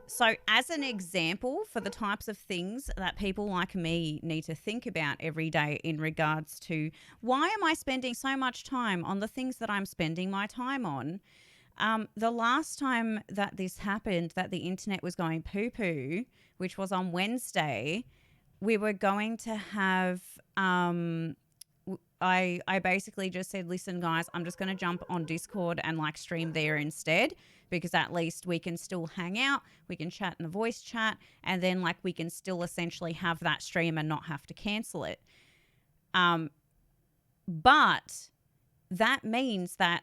So as an example for the types of things that people like me need to think about every day in regards to why am I spending so much time on the things that I'm spending my time on? The last time that this happened, that the internet was going poo poo, which was on Wednesday, we were going to have. I basically just said, listen, guys, I'm just going to jump on Discord and like stream there instead because at least we can still hang out, we can chat in the voice chat, and then like we can still essentially have that stream and not have to cancel it. But that means that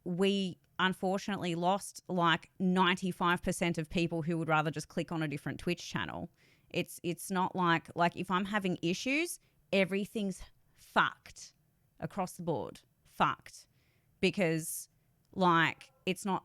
we unfortunately lost like 95% of people who would rather just click on a different Twitch channel. It's not like if I'm having issues, everything's fucked across the board. Fucked. Because like it's not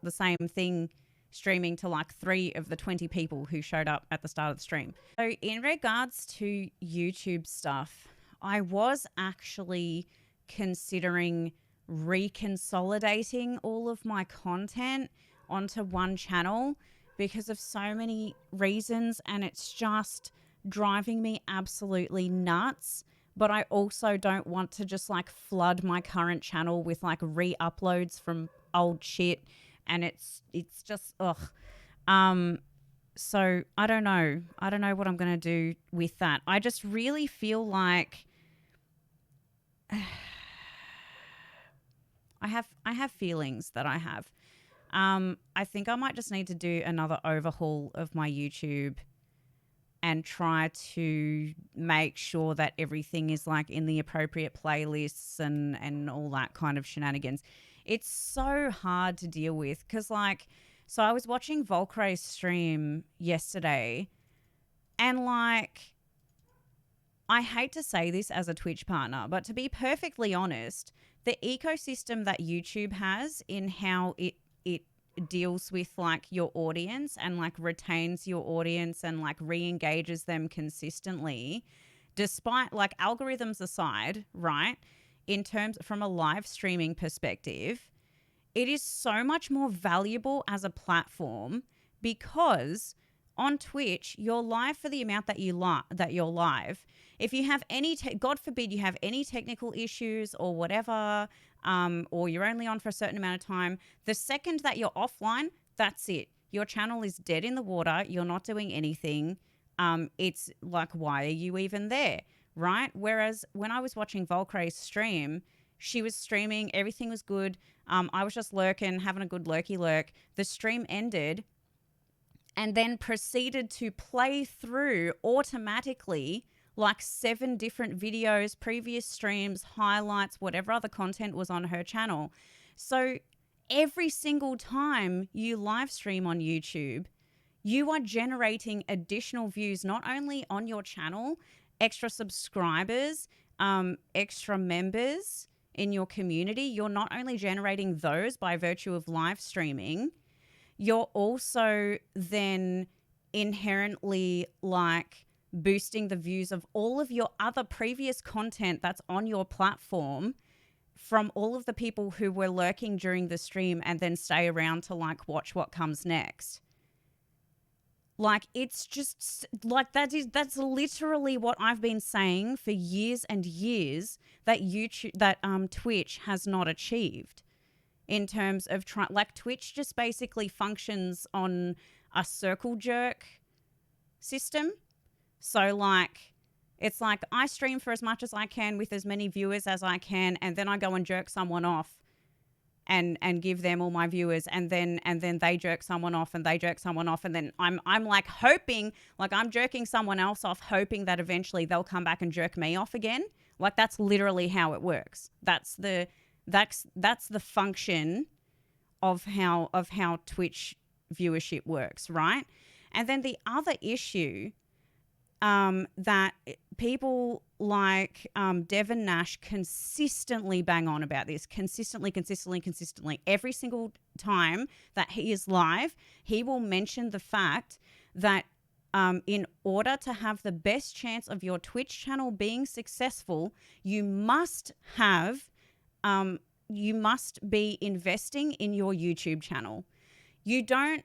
the same thing streaming to like 3 of the 20 people who showed up at the start of the stream. So in regards to YouTube stuff, I was actually considering reconsolidating all of my content onto one channel because of so many reasons, and it's just driving me absolutely nuts. But I also don't want to just like flood my current channel with like re-uploads from old shit, and it's just ugh. So I don't know what I'm gonna do with that. I just really feel like I have feelings that I have. I think I might just need to do another overhaul of my YouTube and try to make sure that everything is like in the appropriate playlists and all that kind of shenanigans. It's so hard to deal with because so I was watching Volcray's stream yesterday, and like, I hate to say this as a Twitch partner, but to be perfectly honest, the ecosystem that YouTube has in how it deals with like your audience and like retains your audience and like re-engages them consistently, despite like algorithms aside, right? In terms from a live streaming perspective, it is so much more valuable as a platform because on Twitch, you're live for the amount that you're live. If you have any, God forbid, you have any technical issues or whatever, or you're only on for a certain amount of time, the second that you're offline, that's it. Your channel is dead in the water. You're not doing anything. It's like, why are you even there, right? Whereas when I was watching Volcray's stream, she was streaming, everything was good. I was just lurking, having a good lurky lurk. The stream ended and then proceeded to play through automatically like 7 different videos, previous streams, highlights, whatever other content was on her channel. So every single time you live stream on YouTube, you are generating additional views, not only on your channel, extra subscribers, extra members in your community. You're not only generating those by virtue of live streaming, you're also then inherently like boosting the views of all of your other previous content that's on your platform from all of the people who were lurking during the stream and then stay around to like watch what comes next. Like, it's just like that's literally what I've been saying for years and years that Twitch has not achieved. In terms of Twitch just basically functions on a circle jerk system. So like, it's like I stream for as much as I can with as many viewers as I can, and then I go and jerk someone off and give them all my viewers, and then they jerk someone off and they jerk someone off, and then I'm like hoping, like I'm jerking someone else off, hoping that eventually they'll come back and jerk me off again. Like, that's literally how it works. That's the function of how Twitch viewership works, right? And then the other issue that people like Devin Nash consistently bang on about this, consistently, every single time that he is live, he will mention the fact that in order to have the best chance of your Twitch channel being successful, you must be investing in your YouTube channel. You don't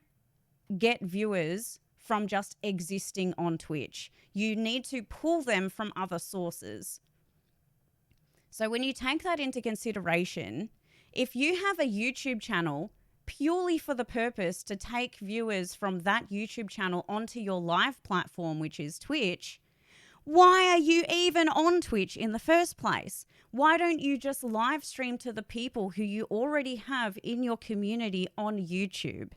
get viewers from just existing on Twitch. You need to pull them from other sources. So when you take that into consideration, if you have a YouTube channel purely for the purpose to take viewers from that YouTube channel onto your live platform, which is Twitch, why are you even on Twitch in the first place? Why don't you just live stream to the people who you already have in your community on YouTube?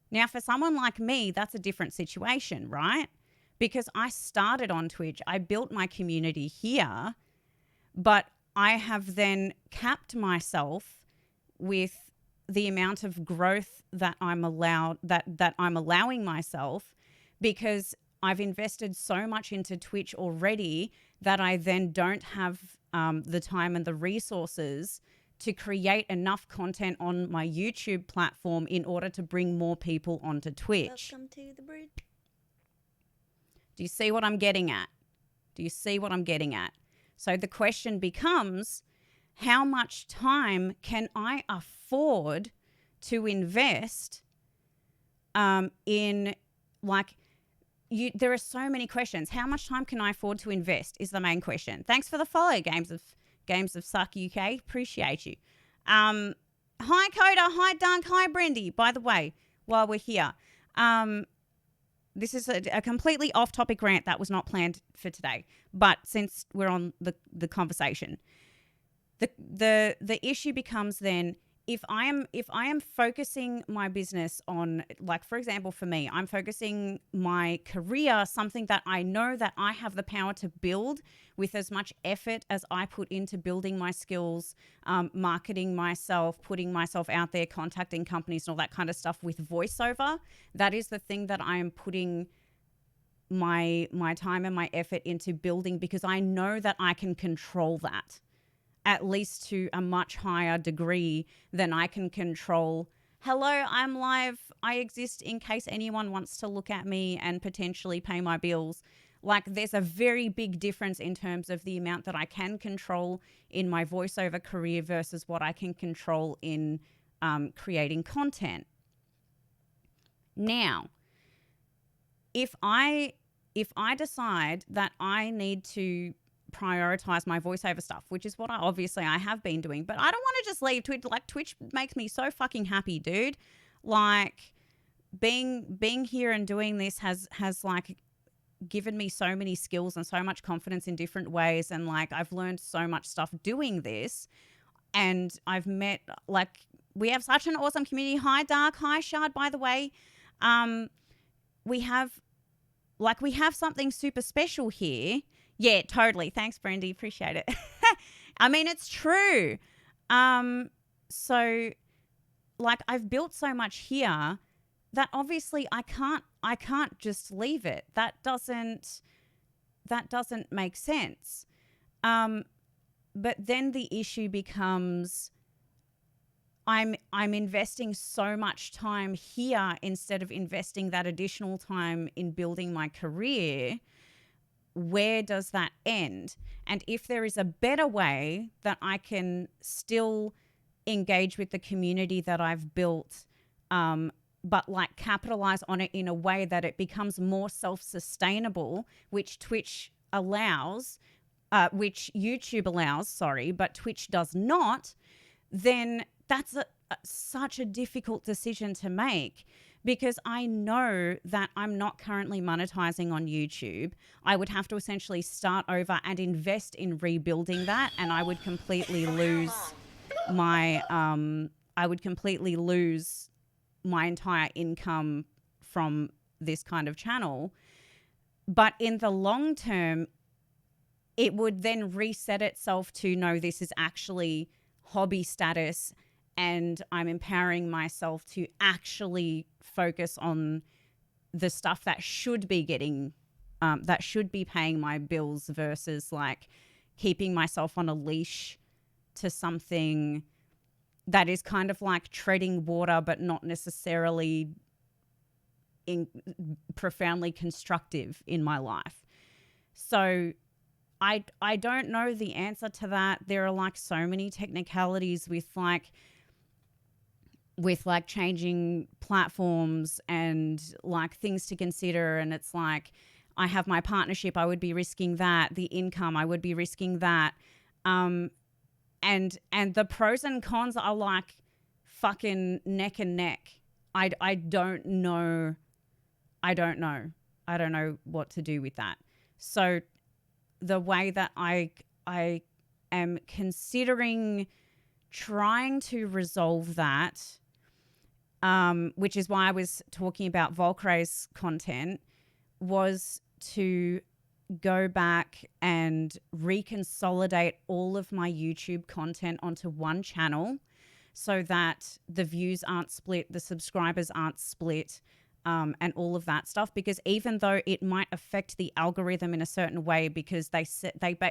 Now, for someone like me, that's a different situation, right? Because I started on Twitch. I built my community here, but I have then capped myself with the amount of growth that I'm allowing myself, because I've invested so much into Twitch already that I then don't have the time and the resources to create enough content on my YouTube platform in order to bring more people onto Twitch. Welcome to the bridge. Do you see what I'm getting at? Do you see what I'm getting at? So the question becomes, how much time can I afford to invest in, like, there are so many questions. How much time can I afford to invest is the main question. Thanks for the follow, Games of Suck UK. Appreciate you. Hi, Coda. Hi, Dunk. Hi, Brendy. By the way, while we're here, this is a completely off-topic rant that was not planned for today. But since we're on the conversation, the issue becomes then, if I am focusing my business on, like, for example, for me, I'm focusing my career, something that I know that I have the power to build with as much effort as I put into building my skills, marketing myself, putting myself out there, contacting companies and all that kind of stuff with voiceover. That is the thing that I am putting my time and my effort into building, because I know that I can control that, at least to a much higher degree than I can control, hello, I'm live, I exist in case anyone wants to look at me and potentially pay my bills. Like, there's a very big difference in terms of the amount that I can control in my voiceover career versus what I can control in creating content. Now, if I decide that I need to prioritize my voiceover stuff, which is what I have been doing, but I don't want to just leave Twitch. Like, Twitch makes me so fucking happy, dude. Like, being here and doing this has like given me so many skills and so much confidence in different ways, and like I've learned so much stuff doing this, and I've met, like, we have such an awesome community. Hi, Dark. Hi, Shard, by the way. We have something super special here. Yeah, totally. Thanks, Brandy. Appreciate it. I mean, it's true. So, like, I've built so much here that obviously I can't just leave it. That doesn't make sense. But then the issue becomes, I'm investing so much time here instead of investing that additional time in building my career. Where does that end? And if there is a better way that I can still engage with the community that I've built, but like capitalize on it in a way that it becomes more self-sustainable, which Twitch allows, which YouTube allows, sorry, but Twitch does not, then that's such a difficult decision to make. Because I know that I'm not currently monetizing on YouTube. I would have to essentially start over and invest in rebuilding that, and I would completely lose my entire income from this kind of channel. But in the long term, it would then reset itself to, no, this is actually hobby status, and I'm empowering myself to actually focus on the stuff that should be paying my bills, versus like keeping myself on a leash to something that is kind of like treading water, but not necessarily profoundly constructive in my life. So I don't know the answer to that. There are like so many technicalities with like with like changing platforms and like things to consider. And it's like, I have my partnership, I would be risking that. The income, I would be risking that. And the pros and cons are like fucking neck and neck. I don't know. I don't know what to do with that. So the way that I am considering trying to resolve that, which is why I was talking about Volcray's content, was to go back and reconsolidate all of my YouTube content onto one channel so that the views aren't split, the subscribers aren't split, and all of that stuff. Because even though it might affect the algorithm in a certain way, because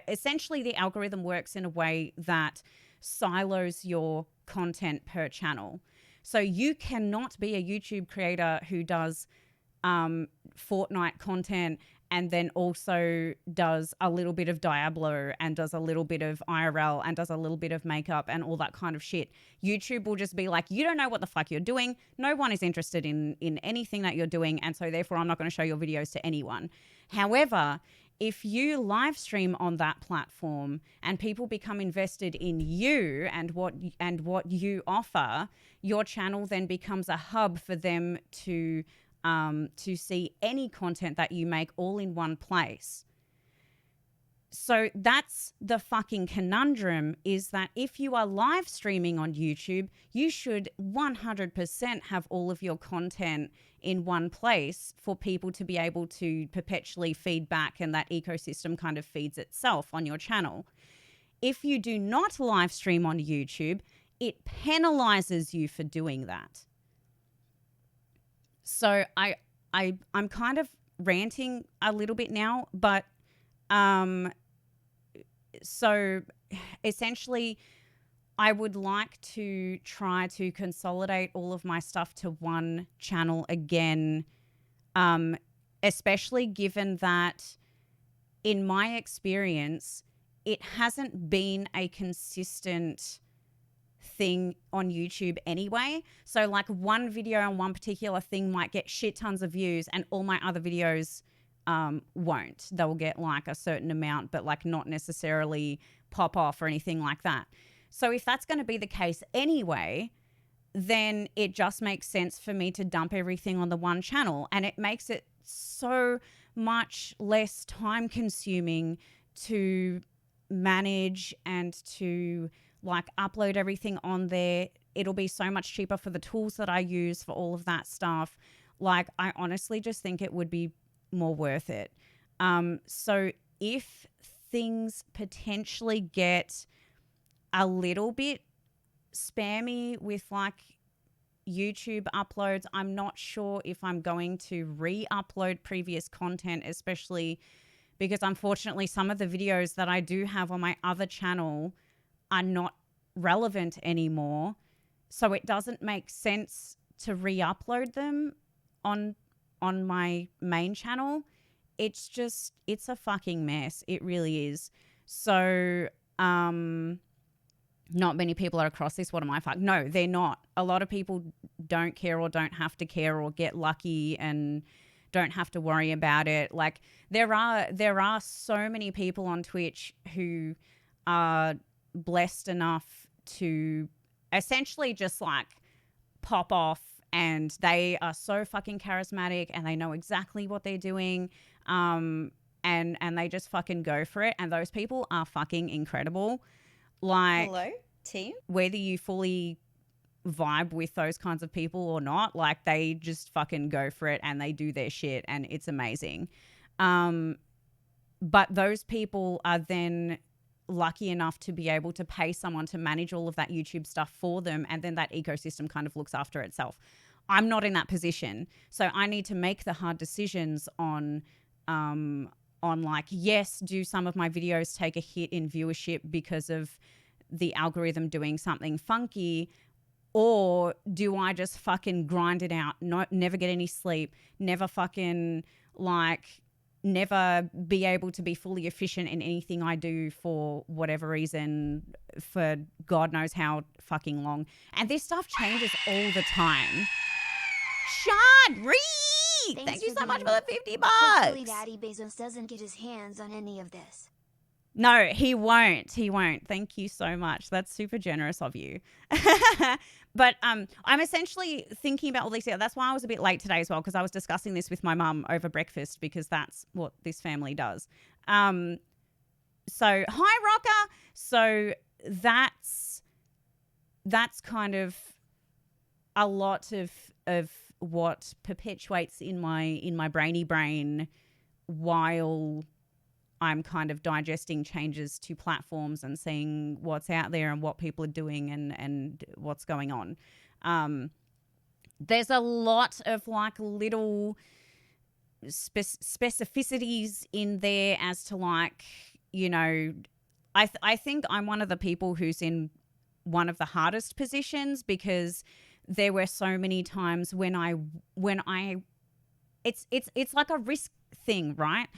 essentially the algorithm works in a way that silos your content per channel. So you cannot be a YouTube creator who does Fortnite content and then also does a little bit of Diablo and does a little bit of IRL and does a little bit of makeup and all that kind of shit. YouTube will just be like, you don't know what the fuck you're doing. No one is interested in anything that you're doing, and so therefore I'm not going to show your videos to anyone. However, if you live stream on that platform and people become invested in you and what you offer, your channel then becomes a hub for them to see any content that you make all in one place. So that's the fucking conundrum, is that if you are live streaming on YouTube, you should 100% have all of your content in one place for people to be able to perpetually feed back, and that ecosystem kind of feeds itself on your channel. If you do not live stream on YouTube, it penalizes you for doing that. So I'm kind of ranting a little bit now, but so essentially I would like to try to consolidate all of my stuff to one channel again, especially given that in my experience, it hasn't been a consistent thing on YouTube anyway. So like one video on one particular thing might get shit tons of views and all my other videos won't. They'll get like a certain amount, but like not necessarily pop off or anything like that. So if that's going to be the case anyway, then it just makes sense for me to dump everything on the one channel, and it makes it so much less time consuming to manage and to like upload everything on there. It'll be so much cheaper for the tools that I use for all of that stuff. Like, I honestly just think it would be more worth it. So if things potentially get a little bit spammy with like YouTube uploads, I'm not sure if I'm going to re-upload previous content, especially because unfortunately some of the videos that I do have on my other channel are not relevant anymore. So it doesn't make sense to re-upload them on my main channel. It's a fucking mess. It really is. So not many people are across this. What am I fuck? No, they're not. A lot of people don't care or don't have to care or get lucky and don't have to worry about it. Like there are so many people on Twitch who are blessed enough to essentially just like pop off, and they are so fucking charismatic and they know exactly what they're doing, and they just fucking go for it, and those people are fucking incredible. Like, hello team, whether you fully vibe with those kinds of people or not, like they just fucking go for it and they do their shit and it's amazing. But those people are then lucky enough to be able to pay someone to manage all of that YouTube stuff for them, and then that ecosystem kind of looks after itself. I'm not in that position, so I need to make the hard decisions on like, yes, do some of my videos take a hit in viewership because of the algorithm doing something funky, or do I just fucking grind it out, never get any sleep, never fucking like never be able to be fully efficient in anything I do for whatever reason for God knows how fucking long. And this stuff changes all the time. Sean Reed! Thank you so much for the $50. Hopefully Daddy Bezos doesn't get his hands on any of this. No, he won't. He won't. Thank you so much. That's super generous of you. But I'm essentially thinking about all these things. That's why I was a bit late today as well, because I was discussing this with my mum over breakfast, because that's what this family does. So hi, Rocker. So that's kind of a lot of what perpetuates in my brainy brain while I'm kind of digesting changes to platforms and seeing what's out there and what people are doing and what's going on. There's a lot of like little specificities in there as to like, you know, I think I'm one of the people who's in one of the hardest positions, because there were so many times when it's like a risk thing, right?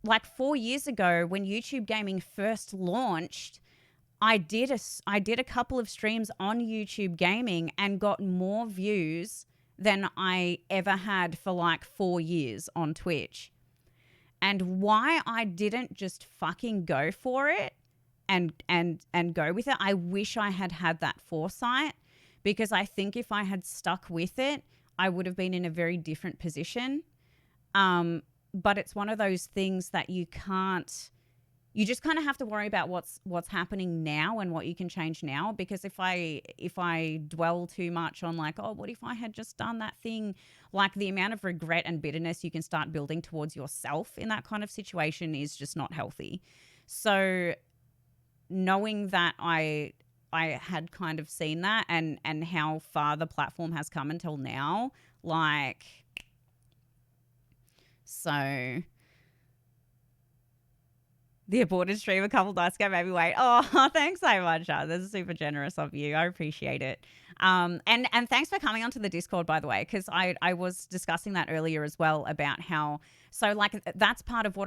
Like 4 years ago when YouTube gaming first launched, I did a couple of streams on YouTube gaming and got more views than I ever had for like 4 years on Twitch. And why I didn't just fucking go for it and go with it, I wish I had that foresight, because I think if I had stuck with it, I would have been in a very different position. But it's one of those things that you just kind of have to worry about what's happening now and what you can change now. Because if I dwell too much on like, oh, what if I had just done that thing, like the amount of regret and bitterness you can start building towards yourself in that kind of situation is just not healthy. So knowing that I had kind of seen that and how far the platform has come until now, like, so the aborted stream a couple nights ago made me wait. Oh, thanks so much. This is super generous of you. I appreciate it. And thanks for coming onto the Discord, by the way, because I was discussing that earlier as well about how, so like that's part of the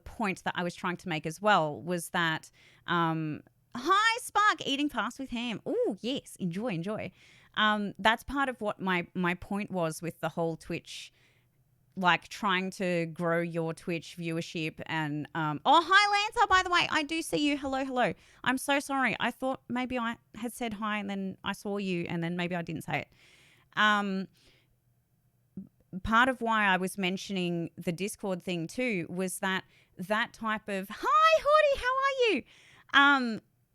point that I was trying to make as well, was that, hi Spark, eating fast with ham. Oh yes, enjoy. That's part of what my point was with the whole Twitch, like trying to grow your Twitch viewership. And oh, hi Lancer, by the way, I do see you. Hello. I'm so sorry. I thought maybe I had said hi and then I saw you and then maybe I didn't say it. Part of why I was mentioning the Discord thing too was that type of, hi Horty, how are you?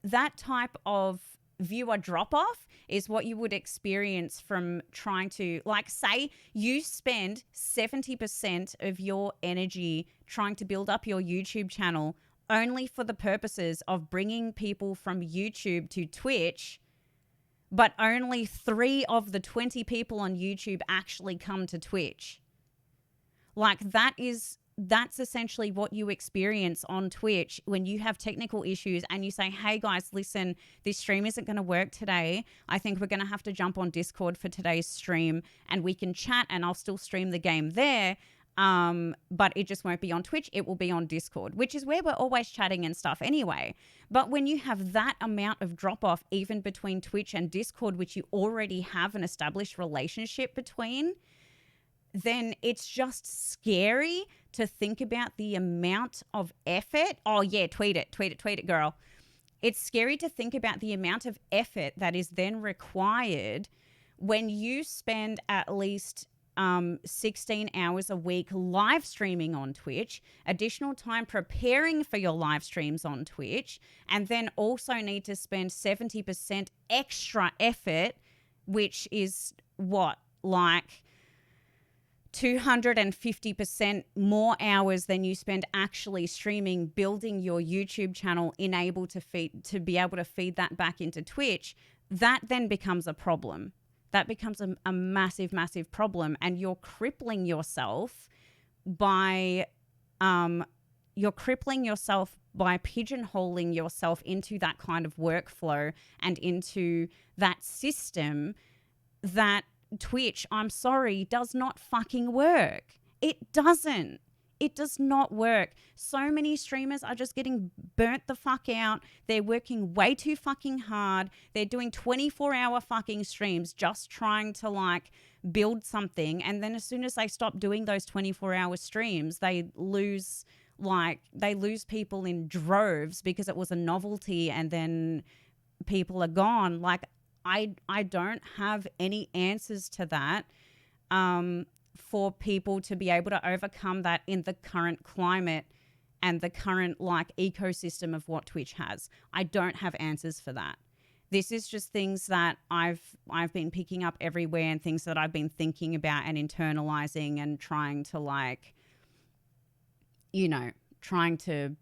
That type of viewer drop off is what you would experience from trying to, like, say you spend 70% of your energy trying to build up your YouTube channel only for the purposes of bringing people from YouTube to Twitch, but only 3 of the 20 people on YouTube actually come to Twitch. Like, that's essentially what you experience on Twitch when you have technical issues and you say, hey guys, listen, this stream isn't going to work today. I think we're going to have to jump on Discord for today's stream and we can chat and I'll still stream the game there. But it just won't be on Twitch. It will be on Discord, which is where we're always chatting and stuff anyway. But when you have that amount of drop off, even between Twitch and Discord, which you already have an established relationship between, then it's just scary to think about the amount of effort. Oh yeah, tweet it, girl. It's scary to think about the amount of effort that is then required when you spend at least 16 hours a week live streaming on Twitch, additional time preparing for your live streams on Twitch, and then also need to spend 70% extra effort, which is what, like 250% more hours than you spend actually streaming, building your YouTube channel, to be able to feed that back into Twitch. That then becomes a problem. That becomes a massive, massive problem. And you're crippling yourself by pigeonholing yourself into that kind of workflow and into that system that Twitch, I'm sorry, does not fucking work. It doesn't. It does not work. So many streamers are just getting burnt the fuck out. They're working way too fucking hard. They're doing 24-hour fucking streams just trying to like build something. And then as soon as they stop doing those 24-hour streams, they lose people in droves because it was a novelty and then people are gone. Like I don't have any answers to that. For people to be able to overcome that in the current climate and the current like ecosystem of what Twitch has. I don't have answers for that. This is just things that I've been picking up everywhere and things that I've been thinking about and internalizing and trying to like, trying to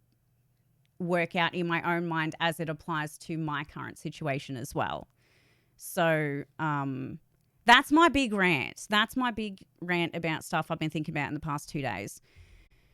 work out in my own mind as it applies to my current situation as well. So, that's my big rant. That's my big rant about stuff I've been thinking about in the past 2 days.